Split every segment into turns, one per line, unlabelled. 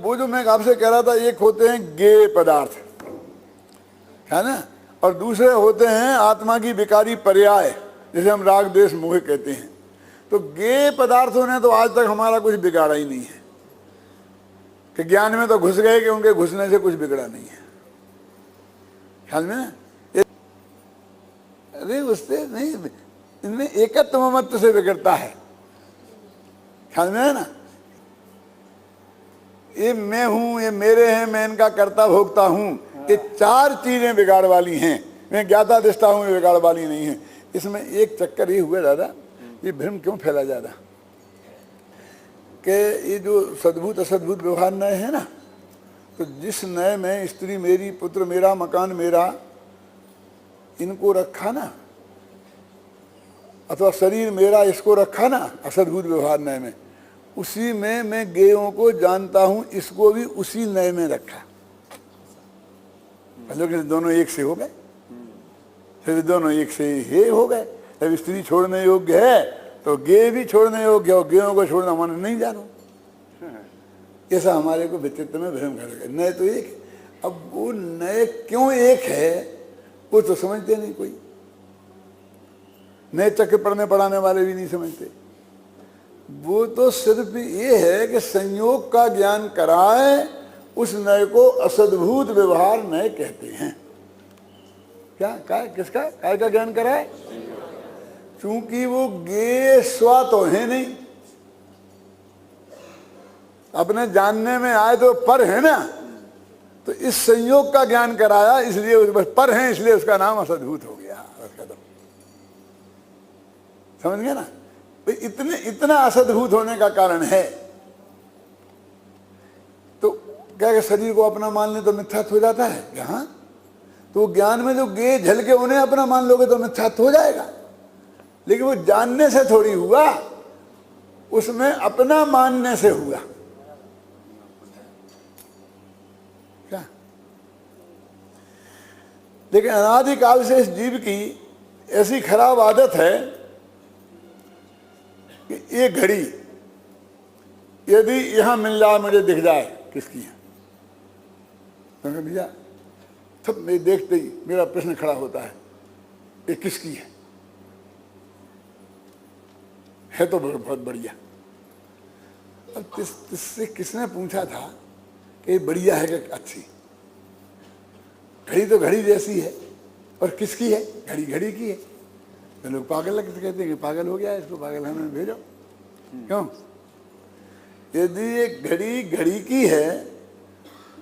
वो जो मैं आपसे कह रहा था, एक होते हैं गेय पदार्थ, है ना, और दूसरे होते हैं आत्मा की विकारी पर्याय, जिसे हम राग द्वेष मोह कहते हैं। तो गेय पदार्थों ने तो आज तक हमारा कुछ बिगाड़ा ही नहीं है, कि ज्ञान में तो घुस गए कि उनके घुसने से कुछ बिगड़ा नहीं है, ख्याल में ना। अरे उससे नहीं, इनमें एकत्व ममत्व से बिगड़ता है, ख्याल में है ना। ये मैं हूं, ये मेरे हैं, मैं इनका कर्ता भोगता हूं, ये चार चीजें बिगाड़ वाली हैं। मैं ज्ञाता दृष्टा हूं, ये बिगाड़ वाली नहीं है। इसमें एक चक्कर ये हुआ दादा, ये भ्रम क्यों फैला जा रहा कि ये जो सद्भूत असद्भूत व्यवहार नय है ना, तो जिस नय में स्त्री मेरी, पुत्र मेरा, मकान मेरा, इनको रखा ना, अथवा शरीर मेरा, इसको रखा ना असद्भूत व्यवहार नय में, उसी में मैं गेयों को जानता हूं, इसको भी उसी नय में रखा। लेकिन दोनों एक से हो गए, फिर दोनों एक से हे हो गए। जब स्त्री छोड़ने योग्य है तो गे भी छोड़ने योग्य है, और गेयों को छोड़ना माने नहीं जानो। ऐसा हमारे को विचित्र में भ्रम कर गए। नय तो एक है, अब वो नय क्यों एक है वो तो समझते नहीं कोई, नए चक्र पढ़ने पढ़ाने वाले भी नहीं समझते। वो तो सिर्फ ये है कि संयोग का ज्ञान कराए, उस नय को असद्भूत व्यवहार नय कहते हैं। क्या काय किसका काय का ज्ञान कराए? चूंकि वो गे स्वा तो है नहीं, अपने जानने में आए तो पर है ना, तो इस संयोग का ज्ञान कराया, इसलिए बस पर है, इसलिए उसका नाम असद्भूत हो गया। समझ गए ना। इतना असद्भूत होने का कारण है। तो क्या शरीर को अपना मान ले तो मिथ्यात्व हो जाता है यहाँ? तो ज्ञान में जो गे झलके उन्हें अपना मान लोगे तो मिथ्यात्व हो जाएगा। लेकिन वो जानने से थोड़ी हुआ, उसमें अपना मानने से हुआ। क्या? लेकिन अनादिकाल से इस जीव की ऐसी खराब आदत है कि ये घड़ी यदि यहां मिल जाए, मुझे दिख जाए किसकी है, तो भैया सब मैं देखते ही मेरा प्रश्न खड़ा होता है, ये किसकी है तो बहुत बढ़िया। अब किससे किसने पूछा था कि ये बढ़िया है कि अच्छी? घड़ी तो घड़ी जैसी है, और किसकी है? घड़ी घड़ी की है। तो लोग पागल लगते कहते हैं कि पागल हो गया है, इसको पागल खाने में भेजो। क्यों? यदि ये घड़ी घड़ी की है,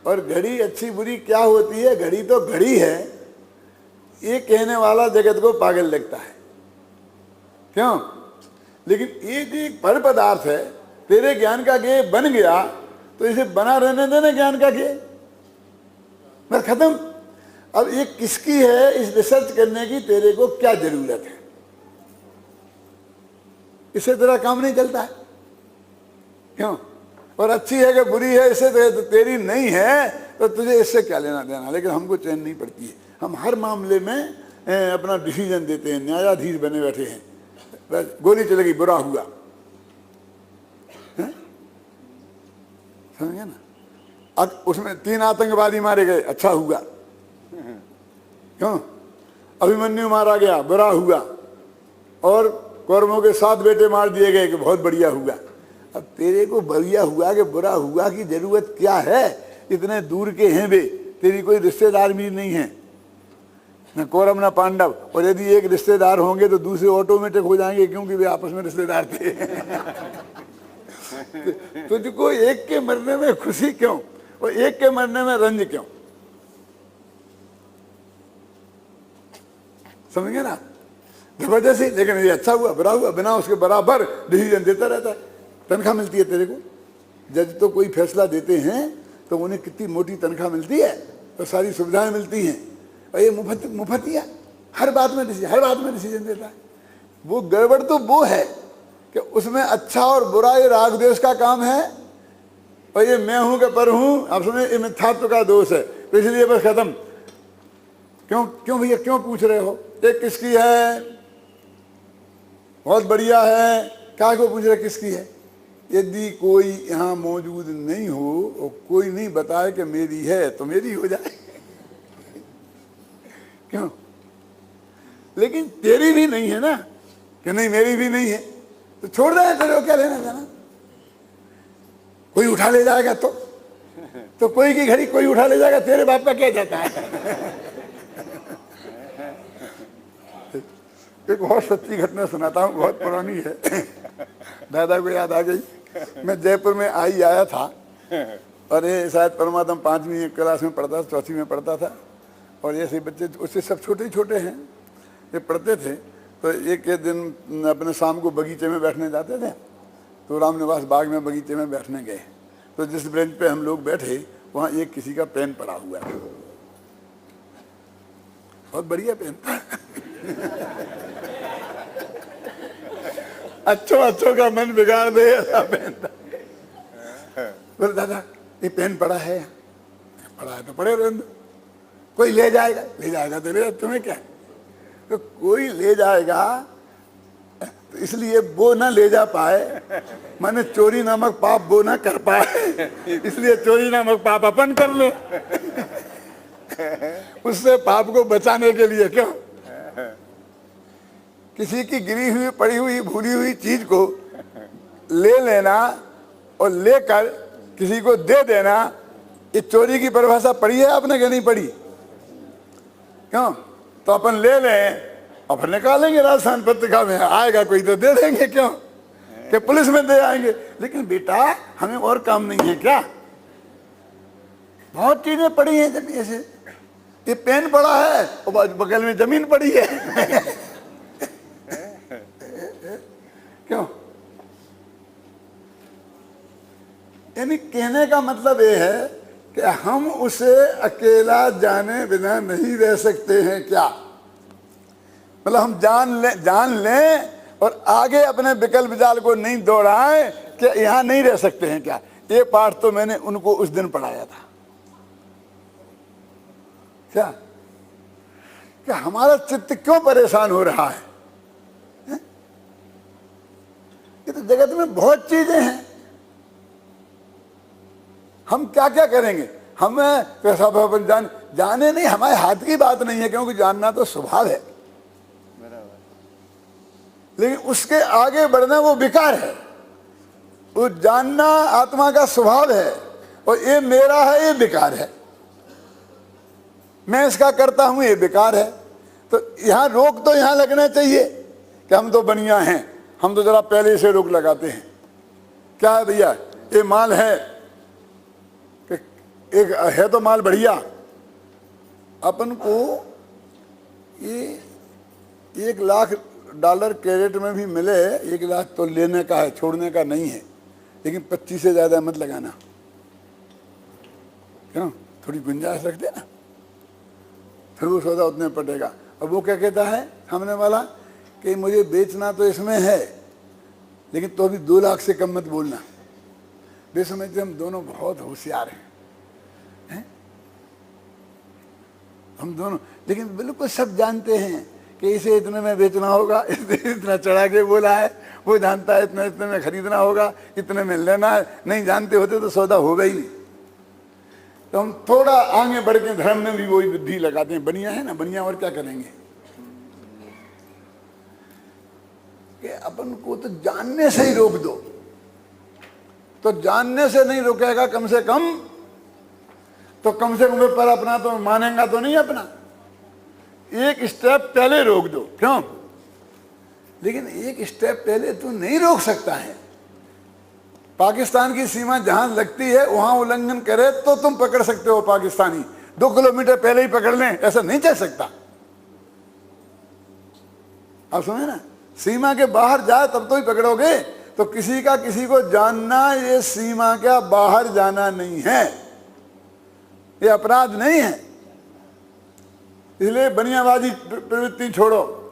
और घड़ी अच्छी बुरी क्या होती है, घड़ी तो घड़ी है, ये कहने वाला जगत को पागल लगता है। क्यों? लेकिन एक पर पदार्थ है, तेरे ज्ञान का गेय बन गया, तो इसे बना रहने देना ज्ञान का गेय, बस खत्म। अब ये किसकी है, इस रिसर्च करने की तेरे को क्या जरूरत है? इससे तेरा काम नहीं चलता है। क्यों? और अच्छी है कि बुरी है, इससे तो तेरी नहीं है, तो तुझे इससे क्या लेना देना। लेकिन हमको चैन नहीं पड़ती है, हम हर मामले में अपना डिसीजन देते हैं, न्यायाधीश बने बैठे हैं। बस गोली चलेगी, बुरा हुआ, समझे ना। अब उसमें 3 आतंकवादी मारे गए, अच्छा हुआ। क्यों? अभिमन्यु मारा गया, बुरा हुआ। और कौरवों के 7 बेटे मार दिए गए, कि बहुत बढ़िया हुआ। अब तेरे को बढ़िया हुआ कि बुरा हुआ की जरूरत क्या है? इतने दूर के हैं वे, तेरी कोई रिश्तेदार भी नहीं है, न कौरव न पांडव। और यदि एक रिश्तेदार होंगे तो दूसरे ऑटोमेटिक हो जाएंगे, क्योंकि वे आपस में रिश्तेदार थे। तुझको एक के मरने में खुशी क्यों, और एक के मरने में रंज क्यों? समझ गए ना। जबरदस्ती। लेकिन ये अच्छा हुआ बुरा हुआ, बिना उसके बराबर डिसीजन देता रहता है। तनख्वाह मिलती है तेरे को, जज तो कोई फैसला देते हैं तो उन्हें कितनी मोटी तनख्वाह मिलती है, तो सारी सुविधाएं मिलती हैं, और ये मुफ्तिया हर बात में डिसीजन देता है। वो गड़बड़ तो वो है कि उसमें अच्छा और बुरा ये राग द्वेष का काम है, और ये मैं हूं कि पर हूं, आप सुने, ये मिथ्यात्व का दोष है। तो इसलिए बस खत्म। क्यों भैया, क्यों पूछ रहे हो? ये किसकी है? बहुत बढ़िया है, क्या को पूछ रहे किसकी है? यदि कोई यहाँ मौजूद नहीं हो और कोई नहीं बताए कि मेरी है तो मेरी हो जाए। क्यों? लेकिन तेरी भी नहीं है ना, कि नहीं मेरी भी नहीं है, तो छोड़ दे, तेरे को क्या लेना देना। कोई उठा ले जाएगा तो कोई की घड़ी कोई उठा ले जाएगा, तेरे बाप का क्या जाता है। एक बहुत सच्ची घटना सुनाता हूँ, बहुत पुरानी है, दादा को याद आ गई। मैं जयपुर में आया था और ये शायद परमात्म 5वीं क्लास में पढ़ता था, 4वीं में पढ़ता था, और ऐसे बच्चे उससे सब छोटे छोटे हैं, ये पढ़ते थे। तो एक दिन अपने शाम को बगीचे में बैठने जाते थे, तो रामनिवास बाग में बगीचे में बैठने गए। तो जिस बेंच पे हम लोग बैठे वहाँ एक किसी का पेन पड़ा हुआ है, बहुत बढ़िया पेन था। अच्छों का मन बिगाड़ दे ऐसा पेन था। बोले दादा ये पेन पड़ा है तो पड़े रहे, कोई ले जाएगा तो ले, तुम्हें क्या। तो कोई ले जाएगा तो इसलिए वो ना ले जा पाए, माने चोरी नामक पाप वो ना कर पाए, इसलिए चोरी नामक पाप अपन कर ले। उससे पाप को बचाने के लिए क्यों, किसी की गिरी हुई पड़ी हुई भूली हुई चीज को ले लेना और लेकर किसी को दे देना, ये चोरी की परिभाषा पड़ी है आपने कि नहीं पड़ी। क्यों? तो अपन ले लें और फिर निकालेंगे राजस्थान पत्रिका में, आएगा कोई तो दे देंगे, क्यों कि पुलिस में दे आएंगे। लेकिन बेटा हमें और काम नहीं है क्या, बहुत चीजें पड़ी हैं जमीन से, ये पेन पड़ा है और बगल में जमीन पड़ी है। क्यों? यानी कहने का मतलब ये है कि हम उसे अकेला जाने बिना नहीं रह सकते हैं क्या, मतलब हम जान लें और आगे अपने विकल्प जाल को नहीं दौड़ाएं कि यहां नहीं रह सकते हैं क्या। ये पाठ तो मैंने उनको उस दिन पढ़ाया था। क्या हमारा चित्त क्यों परेशान हो रहा है? ये तो जगत में बहुत चीजें हैं, हम क्या क्या करेंगे। हमें कैसा जाने नहीं, हमारे हाथ की बात नहीं है, क्योंकि जानना तो स्वभाव है, लेकिन उसके आगे बढ़ना वो विकार है। वो जानना आत्मा का स्वभाव है और ये मेरा है, ये विकार है। मैं इसका करता हूं, ये विकार है। तो यहां रोक तो यहां लगना चाहिए कि हम तो बनिया हैं, हम तो जरा पहले से रोक लगाते हैं। क्या है भैया, ये माल है कि एक है तो माल बढ़िया, अपन को ये $1,00,000 कैरेट में भी मिले, 1,00,000 तो लेने का है, छोड़ने का नहीं है, लेकिन 25 से ज्यादा मत लगाना। क्यों? थोड़ी गुंजाइश रख देना, फिर वो सौदा उतने पड़ेगा। अब वो क्या कहता है सामने वाला कि मुझे बेचना तो इसमें है, लेकिन तो भी 2 लाख से कम मत बोलना। वे समझते हम दोनों बहुत होशियार हैं, हम दोनों, लेकिन बिल्कुल सब जानते हैं कि इसे इतने में बेचना होगा, इतना चढ़ा के बोला है। वो जानता है इतने में खरीदना होगा, इतने में लेना है। नहीं जानते होते तो सौदा होगा ही नहीं। तो हम थोड़ा आगे बढ़ के धर्म में भी वही बुद्धि लगाते हैं। बनिया है ना, बनिया और क्या करेंगे कि अपन को तो जानने से ही रोक दो। तो जानने से नहीं रोकेगा कम से कम पर अपना तो मानेगा तो नहीं अपना, एक स्टेप पहले रोक दो। क्यों? लेकिन एक स्टेप पहले तू नहीं रोक सकता है। पाकिस्तान की सीमा जहां लगती है वहां उल्लंघन करे तो तुम पकड़ सकते हो पाकिस्तानी, 2 किलोमीटर पहले ही पकड़ लें ऐसा नहीं चल सकता। आप समझे ना, सीमा के बाहर जाए तब तो ही पकड़ोगे। तो किसी को जानना ये सीमा का बाहर जाना नहीं है, ये अपराध नहीं है। इसलिए बनियाबाजी प्रवृत्ति छोड़ो।